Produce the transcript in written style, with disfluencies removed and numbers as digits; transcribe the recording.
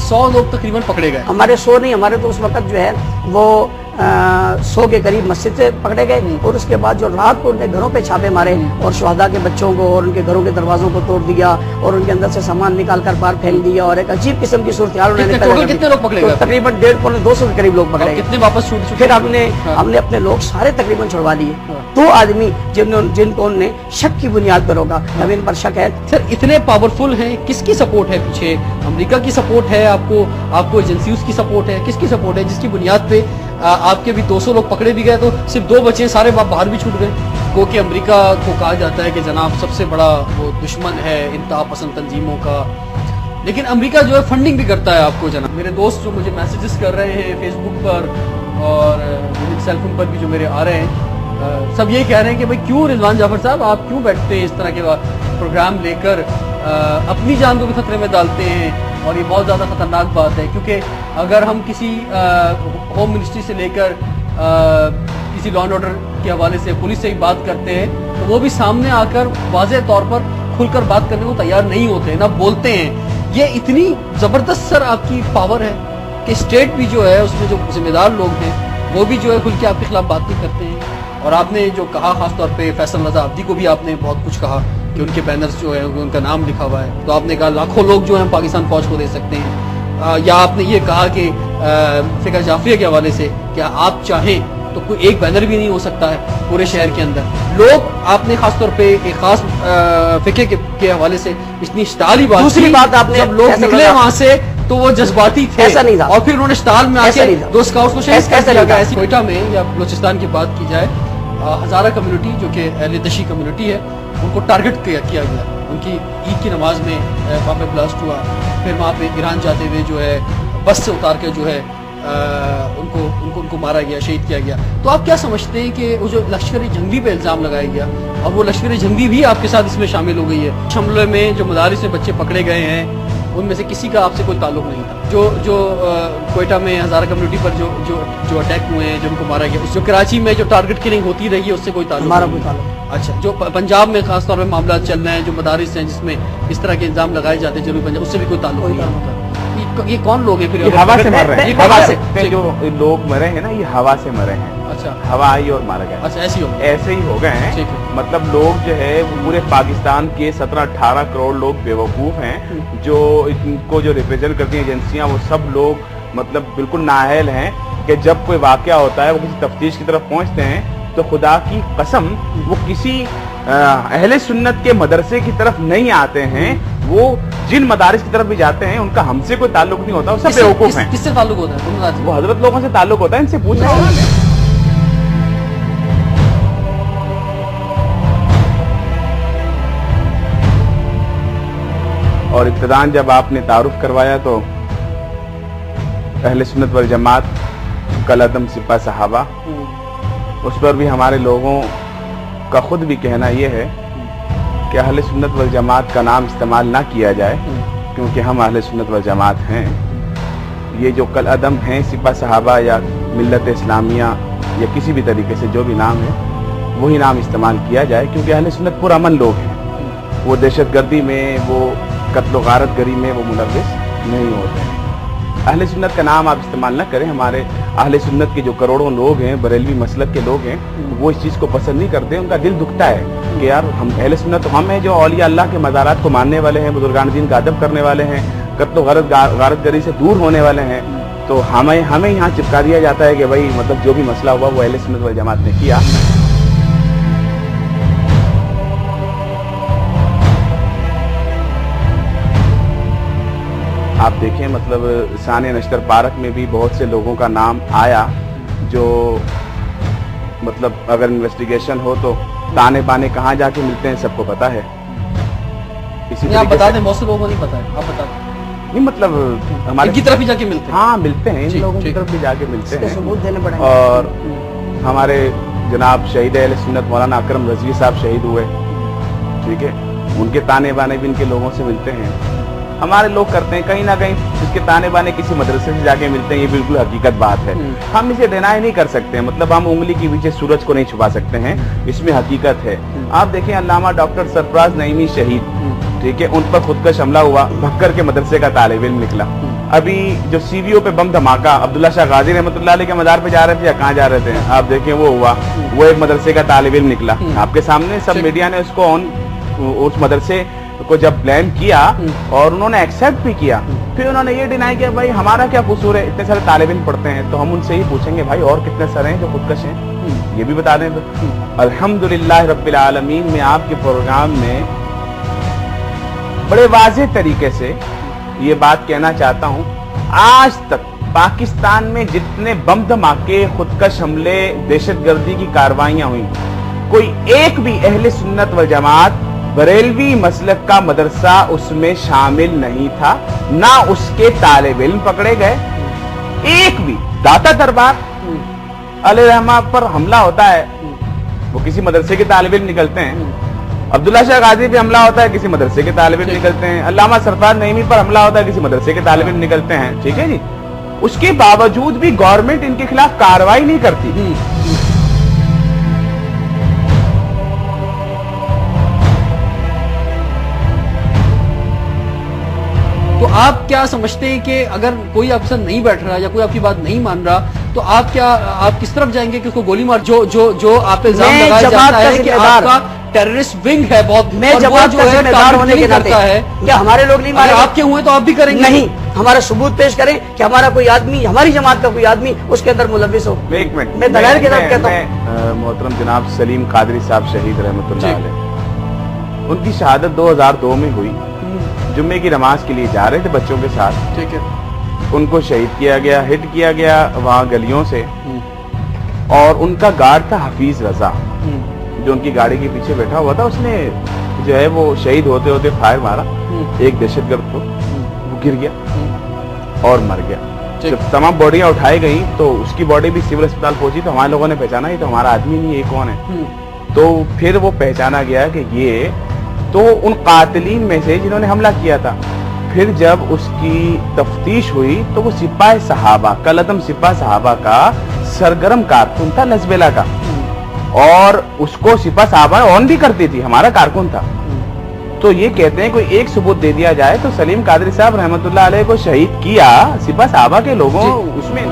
100 लोग तकरीबन पकड़े गए। हमारे 100 नहीं, हमारे तो उस वक्त जो है वो 100 के करीब मस्जिद से पकड़े गए, और उसके बाद जो रात को उनके घरों पे छापे मारे और शहदा के बच्चों को और उनके घरों के दरवाजों को तोड़ दिया और उनके अंदर से सामान निकाल कर बाहर फेंक दिया, और एक अजीब किस्म की सूरत हाल उन्होंने कितने लोग पकड़े गए? तकरीबन 150-200 के करीब लोग पकड़े गए। कितने वापस छूट? फिर हमने अपने लोग सारे तकरीबन छुड़वा लिए। 2 आदमी जिनको उन्होंने शक की बुनियाद पर होगा, अब इन पर शक है। सर इतने पावरफुल हैं, किसकी सपोर्ट है पीछे? अमेरिका की सपोर्ट है आपको एजेंसीज की सपोर्ट है, किसकी सपोर्ट है जिसकी बुनियाद पे आपके भी 200 लोग पकड़े भी गए तो सिर्फ 2 बचे, सारे बाहर भी छूट गए? क्योंकि अमेरिका को कहा जाता है कि जनाब सबसे बड़ा वो दुश्मन है इंतहा पसंद तंजीमों का, लेकिन अमेरिका जो है फंडिंग भी करता है आपको जनाब। मेरे दोस्त जो मुझे मैसेजेस कर रहे हैं फेसबुक पर और मेरे सेल फोन पर भी जो मेरे आ रहे हैं, सब यही कह रहे हैं कि भाई क्यों रिजवान जाफर साहब आप क्यों बैठते हैं इस तरह के प्रोग्राम लेकर, अपनी जान को भी खतरे में डालते हैं, और ये बहुत ज़्यादा खतरनाक बात है। क्योंकि अगर हम किसी होम मिनिस्ट्री से लेकर किसी लॉ एंड ऑर्डर के हवाले से पुलिस से ही बात करते हैं तो वो भी सामने आकर वाज़ेह तौर पर खुलकर बात करने को तैयार नहीं होते, ना बोलते हैं। ये इतनी ज़बरदस्त सर आपकी पावर है कि स्टेट भी जो है उसमें जो जिम्मेदार लोग हैं वो भी जो है खुल के आपके खिलाफ बात नहीं करते हैं। और आपने जो कहा खासतौर पे फैसल रजा अब्दी को भी आपने बहुत कुछ कहा कि उनके बैनर्स जो है उनका नाम लिखा हुआ है, तो आपने कहा लाखों लोग जो हैं पाकिस्तान फौज को दे सकते हैं। या आपने ये कहा कि फिकर जाफरिया के हवाले से क्या आप चाहें तो कोई एक बैनर भी नहीं हो सकता है पूरे शहर के अंदर। लोग आपने खासतौर पे एक खास फिक्र के हवाले से इतनी स्टाइल ही बात, दूसरी बात आपने जब लोग निकले वहां से तो वो जज्बाती थे, ऐसा नहीं था। और फिर उन्होंने स्टाल में आके 2 स्काउट्स को शहीद कर दिया गया। कोयटा में या बलूचिस्तान की बात की जाए, हजारा कम्युनिटी जो कि अहले दशी कम्युनिटी है उनको टारगेट किया गया। उनकी ईद की नमाज में वहाँ पे ब्लास्ट हुआ, फिर वहाँ पे ईरान जाते हुए जो है बस से उतार के जो है उनको मारा गया, शहीद किया गया। तो आप क्या समझते हैं कि वो जो लश्करी जंगी पे इल्ज़ाम लगाया गया और वो लश्करी जंगी भी आपके साथ इसमें शामिल हो गई है? हमले में जो मदारिस में बच्चे पकड़े गए हैं उनमें से किसी का आपसे कोई ताल्लुक नहीं था? जो कोयटा में हज़ारा कम्युनिटी पर जो अटैक हुए हैं, जो उनको मारा गया, जो कराची में जो टारगेट किलिंग होती रही है उससे कोई ताल्लुक? हमारा कोई ताल्लुक। अच्छा, जो पंजाब में खास तौर पे मामला चल रहे हैं, जो मदारिस हैं जिसमें इस तरह के इल्ज़ाम लगाए जाते हैं जनूबी पंजाब, उससे भी कोई ताल्लुक नहीं है? ये कौन लोग हैं फिर? हवा से मर रहे हैं, हवा से जो लोग मरे हैं ना, ये हवा से मरे हैं। अच्छा, हवा आई और मारा गया। अच्छा, ऐसे ही हो गए हैं। मतलब लोग जो है पूरे पाकिस्तान के 17-18 करोड़ लोग बेवकूफ हैं, जो इनको जो रिप्रेजेंट करती हैं एजेंसियां, वो सब लोग मतलब बिल्कुल नाअहल हैं कि जब कोई वाकया होता है वो किसी तफ्तीश की तरफ पहुंचते हैं तो खुदा की कसम वो किसी अहले सुन्नत के मदरसे की तरफ नहीं आते हैं, वो जिन मदारिस की तरफ भी जाते हैं उनका हमसे कोई ताल्लुक नहीं होता, वो सब बेवकूफ हैं। किससे ताल्लुक होता है? वो हजरत लोगों से ताल्लुक होता है, इनसे पूछना है। और इब्तिदान जब आपने तारुफ करवाया तो अहले सुन्नत वल जमात कल अदम सिपा सहाबा, उस पर भी हमारे लोगों का खुद भी कहना यह है कि अहले सुन्नत वल जमात का नाम इस्तेमाल ना किया जाए, क्योंकि हम अहले सुन्नत वल जमात हैं। ये जो कल अदम हैं सिपा सहाबा या मिल्लत इस्लामिया या किसी भी तरीके से जो भी नाम है वही नाम इस्तेमाल किया जाए, क्योंकि अहले सुन्नत पुरअमन लोग हैं। वो दहशतगर्दी में, वो कत्ल गारत गरी में वो मुलव्विस नहीं होते हैं। अहले सुन्नत का नाम आप इस्तेमाल ना करें। हमारे अहले सुन्नत के जो करोड़ों लोग हैं, बरेलवी मसलक के लोग हैं, वो इस चीज़ को पसंद नहीं करते। उनका दिल दुखता है कि यार हम अहले सुन्नत तो हम हैं जो औलिया अल्लाह के मज़ारात को मानने वाले हैं, बुजुर्गान दीन का अदब करने वाले हैं, कत्ल गारत गरी से दूर होने वाले हैं। तो हमें यहाँ चिपका दिया जाता है कि भाई मतलब जो भी मसला हुआ वो अहले सुन्नत वल जमात ने किया। आप देखें मतलब साने नश्तर पार्क में भी बहुत से लोगों का नाम आया जो मतलब अगर इन्वेस्टिगेशन हो तो ताने बाने कहाँ जाके मिलते हैं सबको पता है। इसी आप बता दें, बहुत से लोगों को नहीं पता है, आप बता दें। नहीं मतलब हमारे इनकी तरफ ही जाके मिलते हैं। हाँ मिलते हैं, इन लोगों की तरफ भी जाके मिलते हैं। और हमारे जनाब शहीद अहले सुन्नत मौलाना अकरम रजवी साहब शहीद हुए, ठीक है, उनके ताने बाने भी इनके लोगों से मिलते हैं। हमारे लोग करते हैं कहीं ना कहीं इसके ताने बाने किसी मदरसे से जाके मिलते हैं, ये बिल्कुल हकीकत बात है। हम इसे डिनाई नहीं कर सकते, मतलब हम उंगली के पीछे सूरज को नहीं छुपा सकते हैं, इसमें हकीकत है। आप देखें अल्लामा डॉक्टर सरफराज नईमी शहीद, ठीक है, उन पर खुदकश हमला हुआ, भक्कर के मदरसे का तालिब इल्म निकला, ابھی جو سی وی او پہ بم دھماکہ عبداللہ شاہ غازی رحمۃ اللہ علیہ کے مزار پہ جا رہے تھے یا کہاں جا رہے تھے، آپ دیکھیں وہ ہوا، وہ ایک مدرسے کا طالب علم نکلا، آپ کے سامنے سب میڈیا نے اس مدرسے کو جب بلیم کیا اور انہوں نے ایکسیپٹ بھی کیا، پھر انہوں نے یہ ڈینائی کیا بھائی ہمارا کیا قصور ہے، اتنے سارے طالب علم پڑھتے ہیں، تو ہم ان سے ہی پوچھیں گے بھائی اور کتنے سارے ہیں جو خودکش ہیں، یہ بھی بتا دیں۔ تو الحمدللہ رب العالمین میں آپ کے پروگرام میں بڑے واضح طریقے سے یہ بات کہنا چاہتا ہوں، آج تک پاکستان میں جتنے بم دھماکے، خودکش حملے، دہشت گردی کی کارروائیاں ہوئی، کوئی ایک بھی اہل سنت والجماعت بریلوی مسلک کا مدرسہ اس میں شامل نہیں تھا، نہ اس کے طالب علم پکڑے گئے، ایک بھی۔ داتا دربار علیہ رحمہ پر حملہ ہوتا ہے، وہ کسی مدرسے کے طالب علم نکلتے ہیں، عبداللہ شاہ غازی پہ حملہ ہوتا ہے، کسی مدرسے کے طالب علم نکلتے ہیں، علامہ سرفراز نعیمی پر حملہ ہوتا ہے، کسی مدرسے کے طالب علم نکلتے ہیں، ٹھیک ہے جی۔ اس کے باوجود بھی گورنمنٹ ان کے خلاف کارروائی نہیں کرتی۔ تو آپ کیا سمجھتے ہیں کہ اگر کوئی آپ سے نہیں بیٹھ رہا یا کوئی آپ کی بات نہیں مان رہا تو آپ کس طرف جائیں گے کہ اس کو گولی مار؟ جو آپ پہ الزام لگایا جاتا ہے کہ آپ کا ٹیررسٹ ونگ ہے بہت، میں جماعت کا ذمہ دار ہونے کے ناطے کیا ہمارے لوگ نہیں مارے؟ آپ کے ہوئے تو آپ بھی کریں گے؟ نہیں، ہمارا ثبوت پیش کریں کہ ہمارا کوئی آدمی، ہماری جماعت کا کوئی آدمی اس کے اندر ملوث ہو۔ ایک منٹ، میں دلائل کے ساتھ کہتا ہوں۔ محترم جناب سلیم قادری صاحب شہید رحمۃ اللہ علیہ، ان کی شہادت 2002 میں ہوئی، جمعے کی نماز کے لیے جا رہے تھے بچوں کے ساتھ، ٹھیک ہے، ان کو شہید کیا گیا، ہٹ کیا گیا وہاں گلیوں سے، اور ان کا گارڈ تھا حفیظ رضا جو ان کی گاڑی کے پیچھے بیٹھا ہوا تھا، اس نے جو ہے وہ شہید ہوتے ہوتے فائر مارا ایک دہشت گرد کو، وہ گر گیا اور مر گیا۔ جب تمام باڈیاں اٹھائی گئیں تو اس کی باڈی بھی سول اسپتال پہنچی تو ہمارے لوگوں نے پہچانا یہ تو ہمارا آدمی نہیں، یہ کون ہے؟ تو پھر وہ پہچانا گیا کہ یہ تو ان قاتلین میں سے جنہوں نے حملہ کیا تھا۔ پھر جب اس کی تفتیش ہوئی تو وہ سپاہ صحابہ، کالعدم سپاہ صحابہ کا سرگرم کارکن تھا، لزبیلا کا، اور اس کو سپاہ صحابہ اون بھی کرتی تھی، ہمارا کارکن تھا۔ تو یہ کہتے ہیں کوئی ایک ثبوت دے دیا جائے تو سلیم قادری صاحب رحمۃ اللہ علیہ کو شہید کیا، سپاہ صحابہ کے لوگوں اس میں